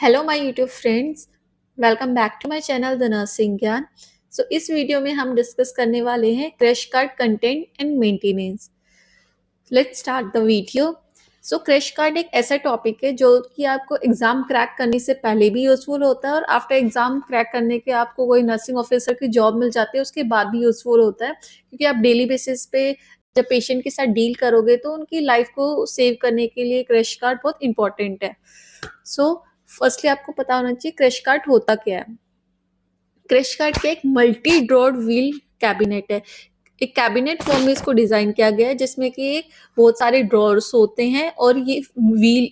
Hello my YouTube friends, welcome back to my channel the nursing Gyan. इस video में हम discuss करने वाले हैं crash card content and maintenance. Let's start the video. Crash card एक ऐसा टॉपिक है जो कि आपको एग्जाम क्रैक करने से पहले भी यूजफुल होता है और आफ्टर एग्जाम क्रैक करने के आपको कोई नर्सिंग ऑफिसर की जॉब मिल जाती है उसके बाद भी यूजफुल होता है, क्योंकि आप डेली बेसिस पे जब पेशेंट के साथ डील करोगे तो उनकी लाइफ को सेव करने के लिए क्रैश कार्ड बहुत इंपॉर्टेंट है। फर्स्टली आपको पता होना चाहिए क्रैश कार्ड होता क्या है। क्रैश कार्ड का एक मल्टी ड्रॉर व्हील कैबिनेट है। एक कैबिनेट फॉर्म में इसको डिजाइन किया गया है जिसमें कि बहुत सारे ड्रॉर्स होते हैं और ये व्हील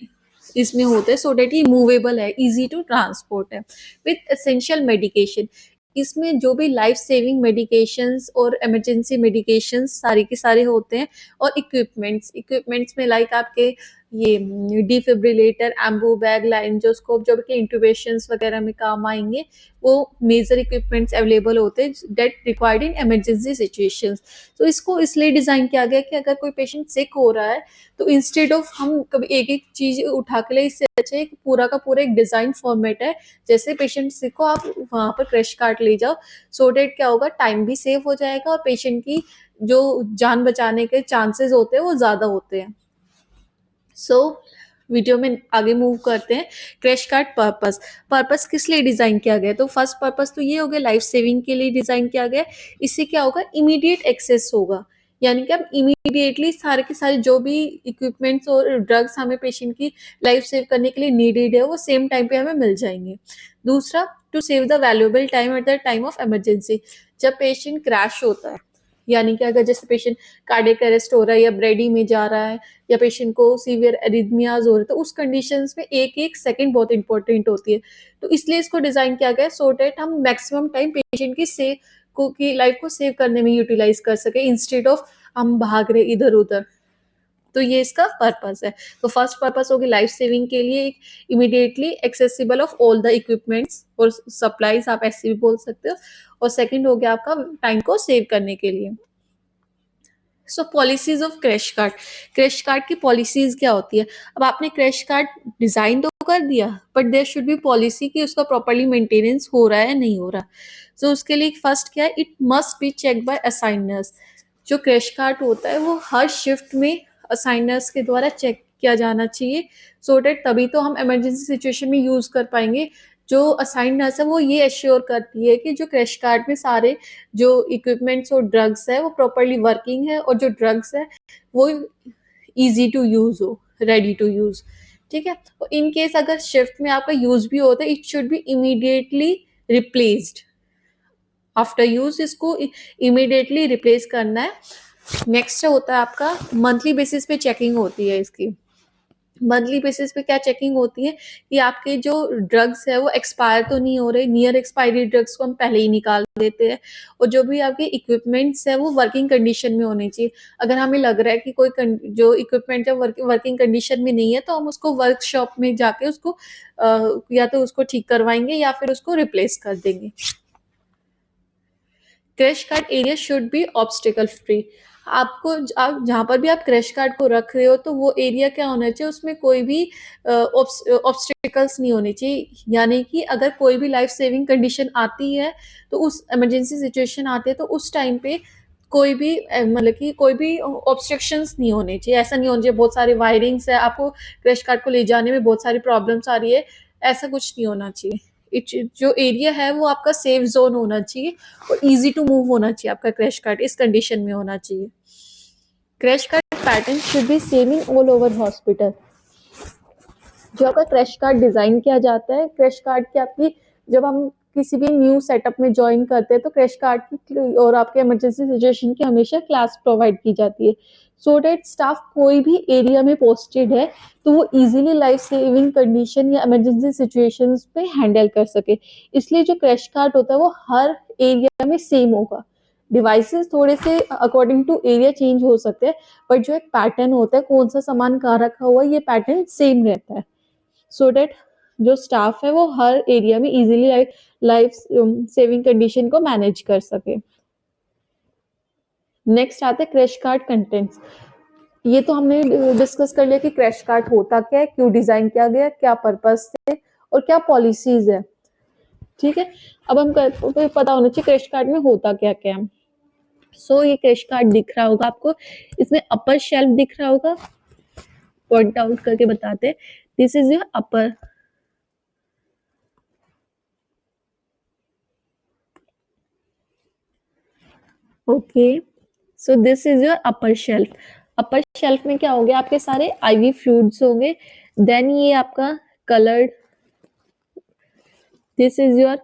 इसमें होते हैं सो डेट ये मूवेबल है, इजी टू ट्रांसपोर्ट है विथ एसेंशियल मेडिकेशन। इसमें जो भी लाइफ सेविंग मेडिकेशंस और इमरजेंसी मेडिकेशंस सारे के सारे होते हैं। और इक्विपमेंट्स में लाइक आपके ये डिफिब्रिलेटर, एम्बू बैग, लाइंजोस्कोप जो कि इंट्यूबेशंस वगैरह में काम आएंगे, वो मेजर इक्विपमेंट्स अवेलेबल होते हैं that required in emergency situations. तो इसको इसलिए डिजाइन किया गया कि अगर कोई पेशेंट सिक हो रहा है तो इंस्टेड ऑफ हम कभी एक एक चीज उठा के ले, इससे अच्छा एक पूरा का पूरा एक डिजाइन फॉर्मेट है। जैसे पेशेंट सिक हो आप वहां पर क्रैश कार्ड ले जाओ, सो डेट क्या होगा, टाइम भी सेव हो जाएगा और पेशेंट की जो जान बचाने के चांसेस होते हैं वो ज्यादा होते हैं। वीडियो में आगे मूव करते हैं। क्रैश कार्ड पर्पस किस लिए डिजाइन किया गया, तो फर्स्ट पर्पस तो ये हो गया लाइफ सेविंग के लिए डिजाइन किया गया। इससे क्या होगा, इमीडिएट एक्सेस होगा, यानी कि हम इमीडिएटली सारे के सारे जो भी इक्विपमेंट्स और ड्रग्स हमें पेशेंट की लाइफ सेव करने के लिए नीडेड है वो सेम टाइम पे हमें मिल जाएंगे। दूसरा, to save the valuable time at the time of emergency. जब पेशेंट क्रैश होता है, यानी कि अगर जैसे पेशेंट कार्डियक अरेस्ट हो रहा है या ब्रेडी में जा रहा है या पेशेंट को सीवियर एरिथमियाज हो रहे, तो उस कंडीशंस में एक एक सेकंड बहुत इंपॉर्टेंट होती है। तो इसलिए इसको डिजाइन किया गया सो डेट हम मैक्सिमम टाइम पेशेंट की लाइफ को सेव करने में यूटिलाइज कर सके इंस्टेड ऑफ हम भाग रहे इधर उधर। तो ये इसका पर्पस है। तो फर्स्ट पर्पस होगी लाइफ सेविंग के लिए, एक immediately accessible of all the equipments और सप्लाईज, आप ऐसे भी बोल सकते हो। और सेकंड हो गया आपका टाइम को सेव करने के लिए। पॉलिसीज ऑफ क्रैश कार्ड की पॉलिसीज क्या होती है। अब आपने क्रैश कार्ड डिजाइन तो कर दिया, but there should be policy कि उसका प्रॉपर्ली मेंटेनेंस हो रहा है या नहीं हो रहा। उसके लिए फर्स्ट क्या है, it must be check by assigners. जो क्रैश कार्ड होता है वो हर शिफ्ट में असाइनर्स के द्वारा चेक किया जाना चाहिए, सो डेट तभी तो हम इमरजेंसी सिचुएशन में यूज कर पाएंगे। जो असाइन नर्स है वो ये एश्योर करती है कि जो क्रैश कार्ड में सारे जो इक्विपमेंट्स और ड्रग्स है वो प्रॉपरली वर्किंग है और जो ड्रग्स है वो इजी टू यूज हो, रेडी टू यूज। ठीक है, तो इन केस अगर शिफ्ट में आपका यूज भी होता है, it should be immediately replaced. After use इसको इमीडिएटली रिप्लेस करना है। नेक्स्ट होता है आपका मंथली बेसिस पे चेकिंग होती है इसकी। मंथली बेसिस पे क्या चेकिंग होती है कि आपके जो ड्रग्स है वो एक्सपायर तो नहीं हो रहे, नियर एक्सपायरी ड्रग्स को हम पहले ही निकाल देते हैं। और जो भी आपके इक्विपमेंट्स है वो वर्किंग कंडीशन में होने चाहिए। अगर हमें लग रहा है कि कोई जो इक्विपमेंट है वर्किंग कंडीशन में नहीं है तो हम उसको वर्कशॉप में जाके उसको या तो उसको ठीक करवाएंगे या फिर उसको रिप्लेस कर देंगे। Crash card area should be obstacle free. आप जहाँ पर भी आप क्रैश कार्ड को रख रहे हो तो वो एरिया क्या होना चाहिए, उसमें कोई भी ऑब्स्टिकल्स नहीं होने चाहिए। यानी कि अगर कोई भी लाइफ सेविंग कंडीशन आती है तो उस इमरजेंसी सिचुएशन आती है तो उस टाइम पे कोई भी मतलब कि कोई भी ऑब्स्ट्रक्शंस नहीं होने चाहिए। ऐसा नहीं होना चाहिए बहुत सारे वायरिंग्स है, आपको क्रैश कार्ड को ले जाने में बहुत सारी प्रॉब्लम्स आ रही है, ऐसा कुछ नहीं होना चाहिए। जो एरिया है वो आपका सेफ जोन होना चाहिए और इजी टू मूव होना चाहिए। आपका क्रैश कार्ड इस कंडीशन में होना चाहिए। Crash card pattern should be same in all over hospital. जो आपका क्रैश कार्ड डिजाइन किया जाता है, क्रैश कार्ड की आपकी जब हम किसी भी न्यू सेटअप में ज्वाइन करते हैं तो क्रैश कार्ड की और आपके इमरजेंसी सिचुएशन की हमेशा क्लास प्रोवाइड की जाती है सो डेट स्टाफ कोई भी एरिया में पोस्टेड है तो वो इजीली लाइफ सेविंग कंडीशन या इमरजेंसी सिचुएशंस पे हैंडल कर सके। इसलिए जो क्रैश कार्ड होता है वो हर एरिया में सेम होगा। डिवाइसेस थोड़े से अकॉर्डिंग टू एरिया चेंज हो सकते हैं, बट जो एक पैटर्न होता है कौन सा सामान कहाँ रखा हुआ है ये पैटर्न सेम रहता है सो डेट जो स्टाफ है वो हर एरिया में इजीली लाइफ सेविंग कंडीशन को मैनेज कर सके। नेक्स्ट आते हैं क्रैश कार्ड कंटेंट्स। ये तो हमने डिस्कस कर लिया कि क्रैश कार्ड होता क्या है, क्यों डिजाइन किया गया, क्या पर्पस है और क्या पॉलिसीज है। ठीक है, अब हम पता होना चाहिए क्रेडिट कार्ड में होता क्या क्या है। सो ये क्रेडिट कार्ड दिख रहा होगा आपको, इसमें अपर शेल्फ दिख रहा होगा, पॉइंट आउट करके बताते, this is your upper, okay, so this is your upper shelf. Upper shelf में क्या होंगे, आपके सारे आईवी फ्रूट्स होंगे, देन ये आपका coloured, this is your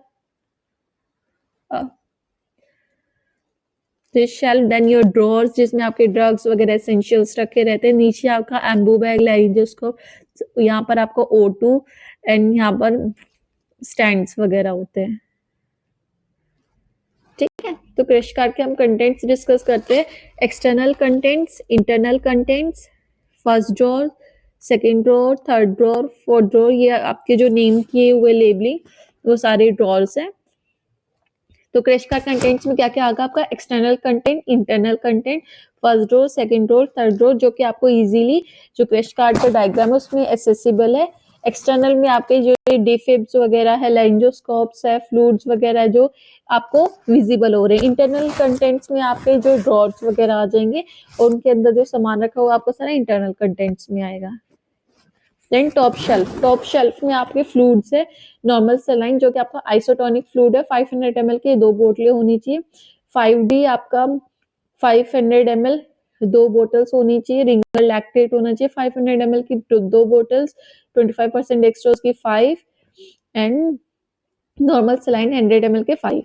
this shelf, then your drawers जिसमें आपके ड्रग्स वगैरह एसेंशियल्स रखे रहते हैं, नीचे आपका एम्बू बैग, लाइंजोस्कोप, यहाँ पर आपको O2 एंड यहाँ पर स्टैंड्स वगैरह होते हैं। ठीक है, तो क्रेडिट कार्ड के हम कंटेंट्स डिस्कस करते हैं, external contents, internal contents, first drawer, second drawer, third drawer, fourth drawer, ये आपके जो नेम किए हुए लेबलिंग वो सारे ड्रॉर्स हैं। तो क्रेडिट कार्ड कंटेंट्स में क्या क्या आगा, आपका external content, internal content, first drawer, second drawer, third drawer, जो कि आपको इजीली जो क्रेडिट कार्ड का डायग्राम है उसमें एक्सेसिबल है। एक्सटर्नल में आपके जो डिफिब्स वगैरह है, लाइंजोस्कोप्स है, फ्लूइड्स वगैरह है, जो आपको विजिबल हो रहे हैं। इंटरनल कंटेंट्स में आपके जो ड्रॉर्स वगैरह आ जाएंगे और उनके अंदर जो सामान रखा हुआ आपको सारा इंटरनल कंटेंट्स में आएगा। देन टॉप शेल्फ में आपके फ्लूइड्स है, नॉर्मल सलाइन जो कि आपका आइसोटोनिक फ्लूइड है, 500 ml की 2 बोतलें होनी चाहिए। 5D आपका 500 ml 2 बोतल्स होनी चाहिए। रिंगर लैक्टेट होना चाहिए 500 ml की 2 बोतल्स, 25% डेक्सट्रोज की 5 एंड नॉर्मल सलाइन 100 ml के 5।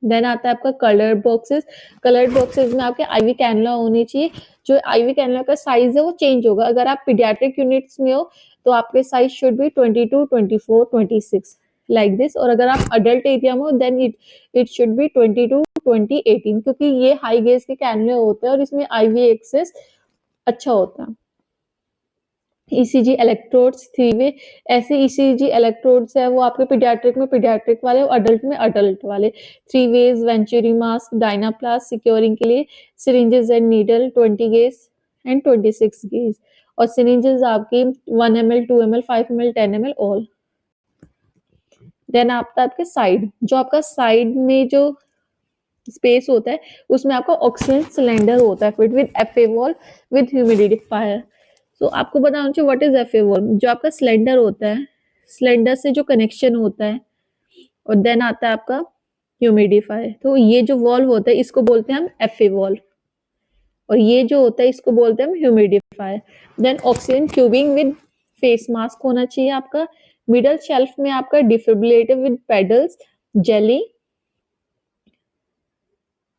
देन आता है आपका कलर्ड बॉक्सेस में आपके आईवी कैनुला होनी चाहिए। जो आईवी कैनुला का साइज है वो चेंज होगा, अगर आप पीडियाट्रिक यूनिट्स में हो तो आपके size should be 22, 24, 26 like this, और अगर आप अडल्ट एरिया में हो देन इट शुड बी 22, 20, 18, क्योंकि ये हाई गेज के कैनुले होते हैं और इसमें आईवी एक्सेस अच्छा होता है। ईसीजी इलेक्ट्रोड्स 3 वे, ऐसे ईसीजी इलेक्ट्रोड्स है वो आपके पीडियाट्रिक में पीडियाट्रिक वाले और अडल्ट में अडल्ट वाले। 3 ways venturi mask, Dynaplast securing के लिए, syringes and needle 20 gauge and 26 gauge, और सिरिंजेस आपकी 1 ml, 2 ml, 5 ml, 10 ml all. Then आपका आपके साइड, जो आपका साइड में जो स्पेस होता है उसमें आपका ऑक्सीजन सिलेंडर होता है fit with FA wall with humidifier. तो आपको बताना चाहिए व्हाट इज FA वॉल, जो आपका सिलेंडर होता है, सिलेंडर से जो कनेक्शन होता है, और देन आता है आपका ह्यूमिडिफायर। तो ये जो वॉल होता है इसको बोलते हैं हम FA वॉल, और ये जो होता है इसको बोलते हैं हम humidifier. Then oxygen tubing with face mask होना चाहिए आपका। मिडल शेल्फ में आपका defibrillator with paddles, jelly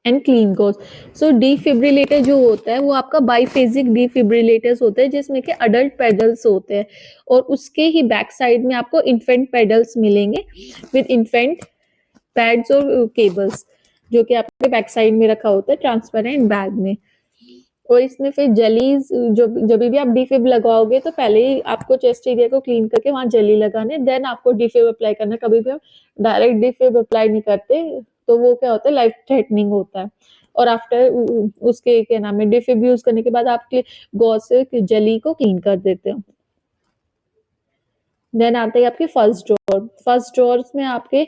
and clean gauze. So defibrillator जो होता है वो आपका बाइफेजिक डिफिब्रिलेटर्स होते हैं जिसमें कि अडल्ट पेडल्स होते हैं, और उसके ही बैक साइड में आपको इन्फेंट पेडल्स मिलेंगे विद इन्फेंट पैड्स और केबल्स, जो कि आपके बैक साइड में रखा होता है ट्रांसपेरेंट बैग में। और इसमें फिर जेलीज, जो जब भी आप डिफिब लगाओगे तो पहले ही आपको चेस्ट एरिया को क्लीन करके वहां जेली लगाने, देन आपको डिफिब अप्लाई करना। कभी भी हम डायरेक्ट डिफिब अप्लाई नहीं करते तो वो क्या होता है, लाइफ थ्रेटनिंग होता है। और आफ्टर उसके क्या नाम है, डिफिब यूज करने के बाद आपके गॉज से जेली को क्लीन कर देते हो। देन आते हैं आपके फर्स्ट ड्रॉर्स में आपके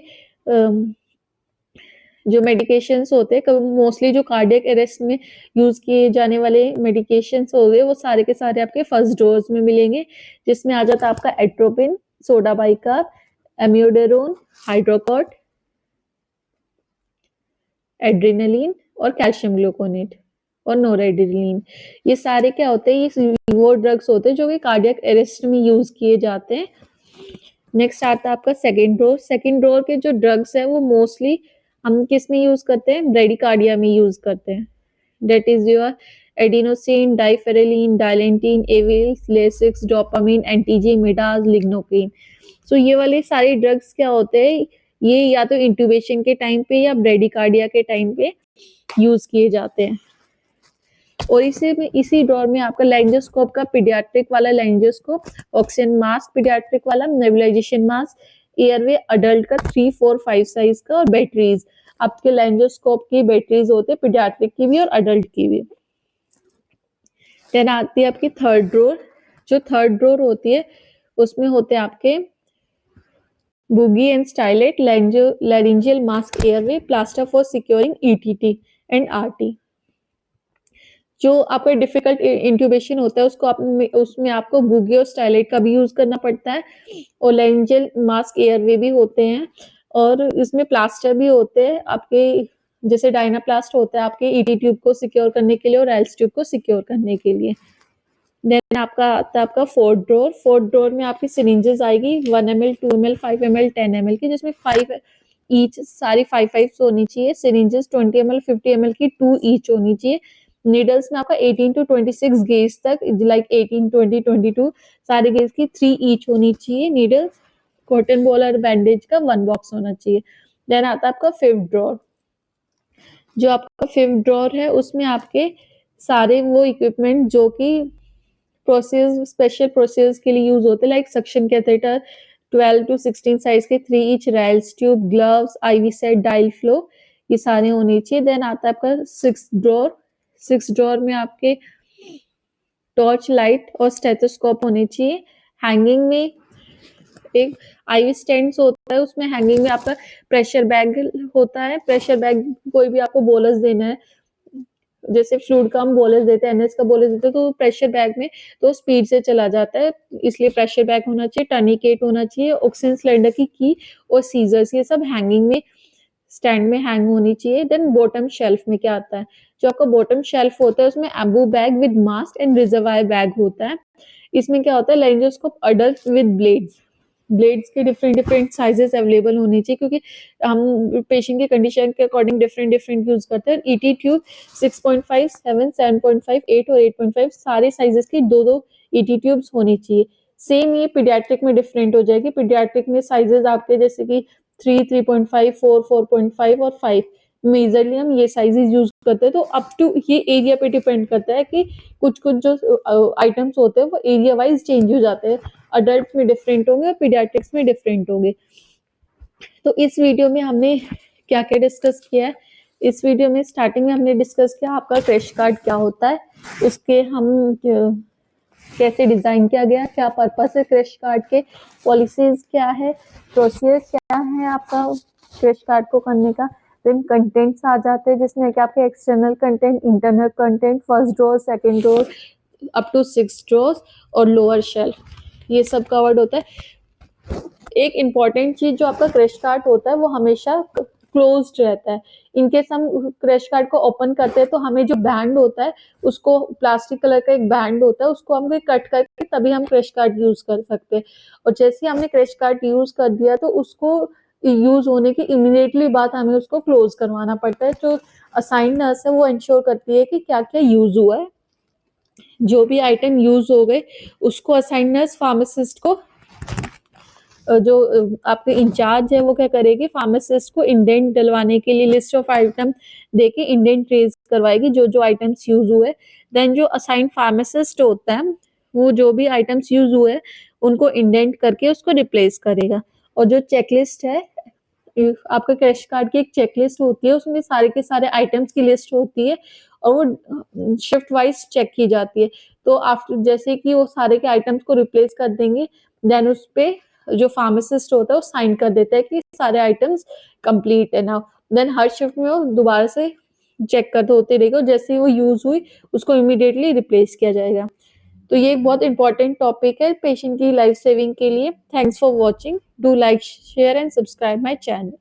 जो मेडिकेशंस होते हैं, मोस्टली जो कार्डियक अरेस्ट में यूज किए जाने वाले मेडिकेशंस हो गए वो सारे के सारे आपके फर्स्ट डोज में मिलेंगे, जिसमें आ जाता है आपका एट्रोपिन, सोडा बाइकार्ब, एम्योडेरोन, हाइड्रोकॉर्ट, एड्रेनालिन और कैल्शियम ग्लूकोनेट और नोरेड्रेनालिन। ये सारे क्या होते हैं, ये वो ड्रग्स होते हैं जो कि कार्डियक अरेस्ट में यूज किए जाते हैं। नेक्स्ट आता है आपका सेकेंड ड्रोर के जो ड्रग्स है वो मोस्टली हम किस में यूज करते हैं, ब्रेडिकार्डिया में यूज करते हैं। That is your adenosine, deriphyllin, Dilantin, Avils, Lasix, dopamine, NTG, midaz, lignocaine. So ये वाले सारे ड्रग्स क्या होते हैं, ये या तो इंट्यूबेशन के टाइम पे या ब्रेडिकार्डिया के टाइम पे यूज किए जाते हैं। और इसी ड्रॉर में आपका लैंजियोस्कोप का पीडियाट्रिक वाला लैंजियोस्कोप, ऑक्सीजन मास्क पीडियाट्रिक वाला, नेबुलाइजेशन मास्क, एयरवे अडल्ट का 3, 4, 5 साइज का, और बैटरीज आपके लैंजियोस्कोप की बैटरीज होते हैं पीडियाट्रिक की भी और अडल्ट की भी। देन आती है आपकी थर्ड ड्रॉर। जो थर्ड ड्रॉर होती है उसमें होते हैं आपके boogie and stylate, laryngeal mask airway, plaster for securing ETT and RT। जो आपका डिफिकल्ट इंट्यूबेशन होता है उसमें आपको बुगी और स्टाइलेट का भी यूज करना पड़ता है, और लेंजेल मास्क एयरवे भी होते हैं, और इसमें प्लास्टर भी होते हैं आपके, जैसे डायनाप्लास्ट होता है आपके ईटी ट्यूब को सिक्योर करने के लिए और एल्स ट्यूब को सिक्योर करने के लिए। देन आपका आता है आपका फोर्थ ड्रॉर में आपकी सिरिंजेस आएगी 1 ml 2 ml 5 ml 10 ml की, जिसमें 5 ईच सारी 5 होनी चाहिए। सिरिंजेस 20 ml 50 ml की 2 ईच होनी चाहिए। नीडल्स में आपका 18 to 26 गेज तक, लाइक 18 20 22 सारे गेज की 3 ईच होनी चाहिए नीडल्स। कॉटन बॉल और बैंडेज का 1 बॉक्स होना चाहिए। देन आता है आपका फिफ्थ ड्रॉर। जो आपका फिफ्थ ड्रॉर है उसमें आपके सारे वो इक्विपमेंट जो कि प्रोसेस स्पेशल प्रोसेस के लिए यूज होते हैं, like suction catheter 12 to 16 size के 3 each, rails tube, gloves, IV set, dial flow, ये सारे होने चाहिए। देन आता है आपका सिक्स ड्रॉर में आपके टॉर्च लाइट और स्टेथोस्कोप होने चाहिए। हैंगिंग में एक आईवी स्टैंड होता है, उसमें हैंगिंग में आपका प्रेशर बैग होता है। प्रेशर बैग कोई भी आपको बोलस देना है, जैसे फ्लूइड का हम बोलस देते हैं, एनएस का बोलस देते हैं, तो प्रेशर बैग में तो स्पीड से चला जाता है, इसलिए प्रेशर बैग होना चाहिए, टर्निकेट होना चाहिए, ऑक्सीजन सिलेंडर की की और सीजर्स, ये सब हैंगिंग में स्टैंड में हैंग होनी चाहिए। देन बॉटम शेल्फ में क्या आता है, जो आपका बॉटम शेल्फ होता है उसमें Anbu bag with mask and reservoir bag होता है। इसमें क्या होता है, लेंजोस्कोप अडल्ट विद ब्लेड्स के डिफरेंट डिफरेंट साइजेस अवेलेबल होनी चाहिए, क्योंकि हम पेशेंट की कंडीशन के अकॉर्डिंग डिफरेंट डिफरेंट यूज करते हैं। ईटी ट्यूब 6.5 7 7.5 8 और 8.5 सारे साइजेस की दो दो ईटी ट्यूब्स होनी चाहिए। सेम ये पीडियाट्रिक में डिफरेंट हो जाएगी। पीडियाट्रिक में साइजेस आपके जैसे कि 3 3.5 4 4.5 और 5, मेजरली हम ये साइजेस यूज करते हैं। तो अप टू ये एरिया पे डिपेंड करता है कि कुछ कुछ जो आइटम्स होते हैं वो एरिया वाइज चेंज हो जाते हैं, अडल्ट में डिफरेंट होंगे और पीडियाट्रिक्स में डिफरेंट होंगे। तो इस वीडियो में हमने क्या क्या डिस्कस किया है, इस वीडियो में स्टार्टिंग में हमने डिस्कस किया आपका क्रैश कार्ड क्या होता है, उसके हम कैसे डिजाइन किया गया, क्या पर्पस है क्रैश कार्ड के, पॉलिसीज क्या है, प्रोसीजर क्या है आपका क्रैश कार्ड को करने का। देन कंटेंट्स आ जाते हैं, जिसमें कि आपके external content, internal content, first drawer, second drawer up to 6 drawers और लोअर शेल्फ, ये सब कवर्ड होता है। एक इम्पॉर्टेंट चीज जो आपका क्रैश कार्ड होता है वो हमेशा क्लोज्ड रहता है। इनकेस हम क्रैश कार्ड को ओपन करते हैं तो हमें जो बैंड होता है उसको, प्लास्टिक कलर का एक बैंड होता है, उसको हम कट करके तभी हम क्रैश कार्ड यूज कर सकते हैं। और जैसे ही हमने क्रैश कार्ड यूज कर दिया तो उसको यूज होने की इमीडिएटली बाद हमें उसको क्लोज करवाना पड़ता है। जो असाइंड नर्स है वो इंश्योर करती है कि क्या क्या यूज हुआ है, जो भी आइटम यूज हो गए उसको असाइंड नर्स फार्मासिस्ट को, जो आपके इंचार्ज है वो क्या करेगी, फार्मासिस्ट को इंडेंट डलवाने के लिए लिस्ट ऑफ आइटम देके इंडेंट रेज करवाएगी जो जो आइटम्स यूज हुए। देन जो असाइंड फार्मासिस्ट होता है वो जो भी आइटम्स यूज हुए उनको इंडेंट करके उसको रिप्लेस करेगा। और जो चेकलिस्ट है, आपका क्रैश कार्ड की एक चेकलिस्ट होती है, उसमें सारे के सारे आइटम्स की लिस्ट होती है और वो शिफ्ट वाइज चेक की जाती है। तो आफ्टर जैसे कि वो सारे के आइटम्स को रिप्लेस कर देंगे, देन उस पे जो फार्मासिस्ट होता है वो साइन कर देता है कि सारे आइटम्स कंप्लीट है नाउ। देन हर शिफ्ट में वो दोबारा से चेक करते होते रहेगा, जैसे ही वो यूज हुई उसको इमीडिएटली रिप्लेस किया जाएगा। तो ये एक बहुत इंपॉर्टेंट टॉपिक है पेशेंट की लाइफ सेविंग के लिए। Thanks for watching, do like share and subscribe my channel.